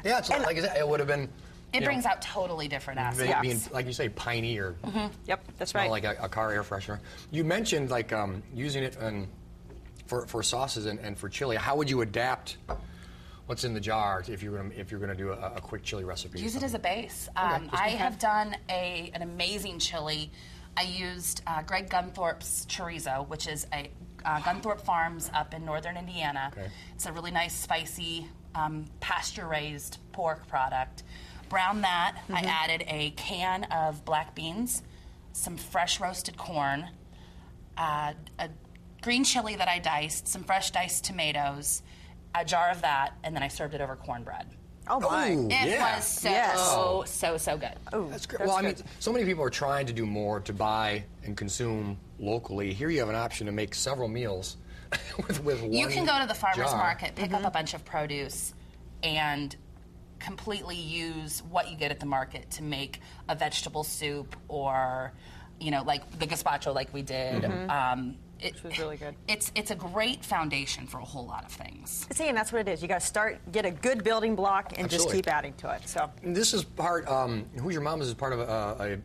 Yeah, it's like it would have been. It brings out totally different aspects. Being, like you say, piney or Yep, that's right. like a car air freshener. You mentioned like using it for sauces and for chili. How would you adapt what's in the jar if you're gonna do a quick chili recipe? Use it as a base. I have done an amazing chili. I used Greg Gunthorpe's chorizo, which is a Gunthorpe Farms up in northern Indiana. Okay. It's a really nice, spicy, pasture-raised pork product. Browned that. I added a can of black beans, some fresh roasted corn, a green chili that I diced, some fresh diced tomatoes, a jar of that, and then I served it over cornbread. Oh my! It was so good. Oh, that's great. Well, I mean, so many people are trying to do more to buy and consume locally. Here you have an option to make several meals with one You can go to the farmer's jar. market, pick up a bunch of produce, and completely use what you get at the market to make a vegetable soup or, like the gazpacho like we did. Which was really good. It's a great foundation for a whole lot of things. See, and that's what it is. You got to get a good building block and just keep adding to it. So this is part. Hoosier Momma's is part of a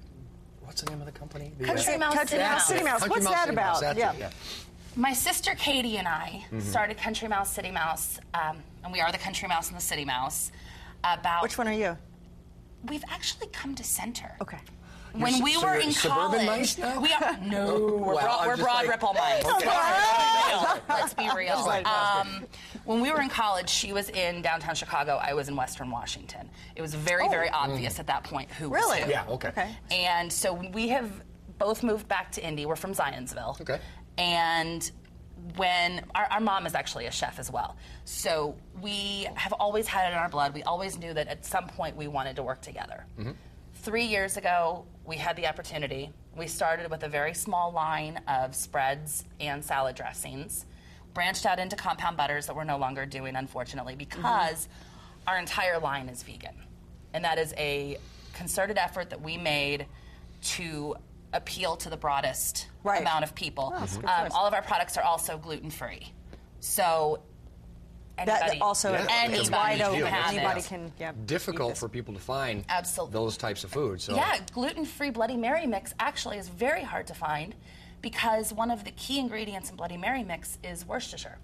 what's the name of the company? Country Mouse City Mouse. What's that about? Yeah. My sister Katie and I started Country Mouse City Mouse, and we are the Country Mouse and the City Mouse. Which one are you? We've actually come to center. Okay. When we were in suburban college, mice now? we are we're broad ripple mice. Let's be real. When we were in college, she was in downtown Chicago. I was in Western Washington. It was very obvious at that point who was who. Yeah. Okay. And so we have both moved back to Indy. We're from Zionsville. Okay. And when our mom is actually a chef as well, so we have always had it in our blood. We always knew that at some point we wanted to work together. 3 years ago, we had the opportunity. We started with a very small line of spreads and salad dressings, branched out into compound butters that we're no longer doing, unfortunately, because our entire line is vegan. And that is a concerted effort that we made to appeal to the broadest amount of people. All of our products are also gluten-free. So anybody, anybody can difficult for people to find those types of foods. So. Yeah, gluten-free Bloody Mary mix actually is very hard to find because one of the key ingredients in Bloody Mary mix is Worcestershire.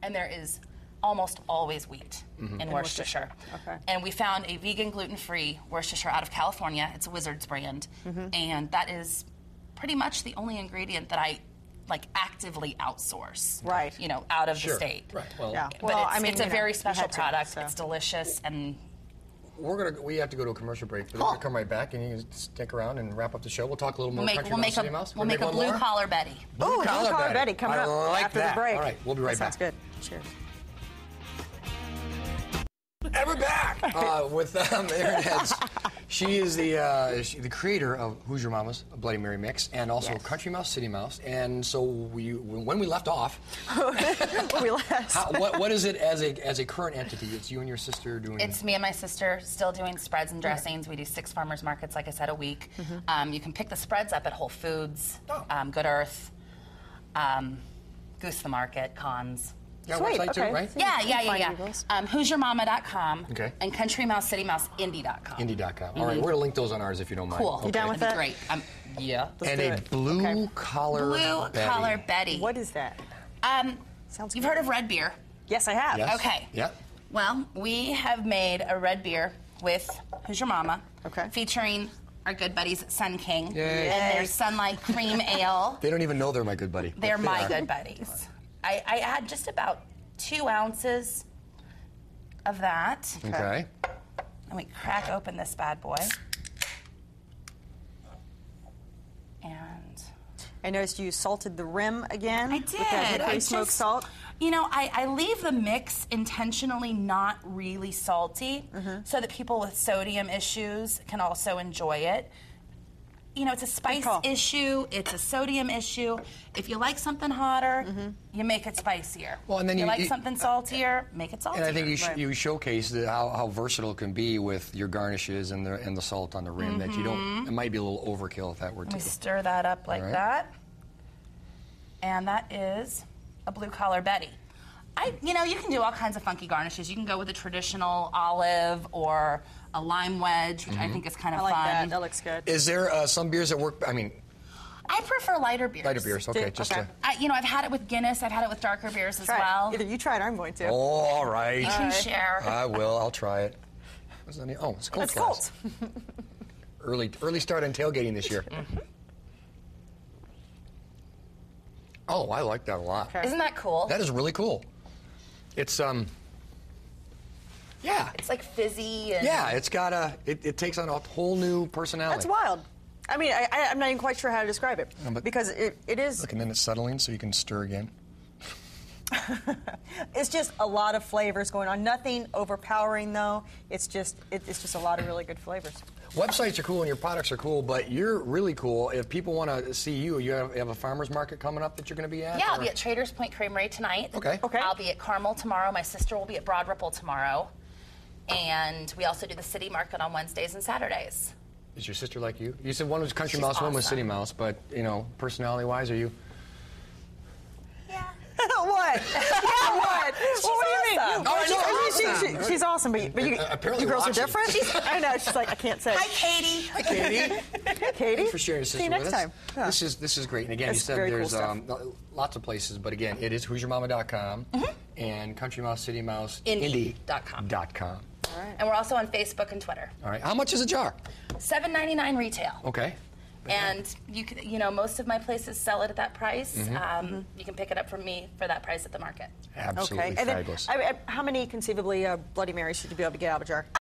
And there is almost always wheat in Worcestershire. Okay. And we found a vegan gluten-free Worcestershire out of California. It's a Wizards brand. And that is pretty much the only ingredient that I actively outsource, out of the state. Right. Well, but it's a very special product. It's delicious, and we have to go to a commercial break. But we're gonna come right back, and you can stick around and wrap up the show. We'll talk a little more. We'll make a blue collar Betty. Oh, blue collar Betty coming up after the break. All right, we'll be right back. Sounds good. Cheers. And we're back with Erin Heads. She is the creator of Hoosier Momma's Bloody Mary Mix and also Country Mouse City Mouse. And so when we left off, what is it as a current entity? It's you and your sister doing. It's me and my sister still doing spreads and dressings. We do 6 farmers markets, like I said, a week. You can pick the spreads up at Whole Foods, Good Earth, Goose the Market, Cons. Yeah, website too, right? Yeah. HoosierMomma.com and CountryMouseCityMouseIndy.com. Indy.com. All right, we're going to link those on ours if you don't mind. Cool. You down with that? Great. Yeah. And a blue collar Betty. What is that? You've heard of red beer? Yes, I have. Yes. Okay. Yeah. Well, we have made a red beer with Hoosier Momma, featuring our good buddies at Sun King and their Sunlight Cream Ale. They don't even know they're my good buddy. They're my good buddies. I add just about 2 ounces of that. Okay. And we crack open this bad boy. And I noticed you salted the rim again. I did. With that hickory smoked salt. You know, I leave the mix intentionally not really salty so that people with sodium issues can also enjoy it. You know, it's a spice issue, it's a sodium issue. If you like something hotter, you make it spicier. Well, and then you like something saltier, make it saltier. And I think you showcase how versatile it can be with your garnishes and the salt on the rim. That you don't. It might be a little overkill if that were to. We stir that up like that, and that is a blue collar Betty. You can do all kinds of funky garnishes. You can go with a traditional olive or a lime wedge, which I think is kind of I like fun. that. That looks good. Is there some beers that work? I mean, I prefer lighter beers. lighter beers. Okay, just Okay. I've had it with Guinness. I've had it with darker beers as Try it. well. Either you try it or I'm going to. Oh, all right. You can share. I will. I'll try it. What's the name? Oh, it's Colt. It's Colt. Early start on tailgating this year. Oh, I like that a lot. Okay. Isn't that cool? That is really cool. It's yeah. It's like fizzy and Yeah, it's got it takes on a whole new personality. That's wild. I mean, I'm not even quite sure how to describe it. No, but- because it is. Look, and then it's settling, so you can stir again. It's just a lot of flavors going on. Nothing overpowering, though. It's just a lot of really good flavors. Websites are cool and your products are cool, but you're really cool. If people want to see you, you have a farmer's market coming up that you're going to be at? Yeah, or? I'll be at Traders Point Creamery tonight. Okay. Okay. I'll be at Carmel tomorrow. My sister will be at Broad Ripple tomorrow. And we also do the city market on Wednesdays and Saturdays. Is your sister like you? You said one was country She's mouse, one was awesome. city mouse, but, personality-wise, are you? Yeah. What? Yeah, what? Well, what do you mean? awesome. Oh, I know, She's awesome, but you, Apparently you girls are watching. different. I know. She's like, I can't say. Hi, Katie. Hi, Katie. Katie. Thanks for sharing your sister See you with next us. time. Yeah. This is great. And again, That's you said very cool there's stuff. lots of places, but again, it is HoosierMomma.com and Country Mouse, City Mouse, Indy.com. Indy.com. All right. And we're also on Facebook and Twitter. All right. How much is a jar? $7.99 retail. Okay. And most of my places sell it at that price. You can pick it up from me for that price at the market. Absolutely Okay. And then, fabulous. how many conceivably Bloody Marys should you be able to get out of a jar?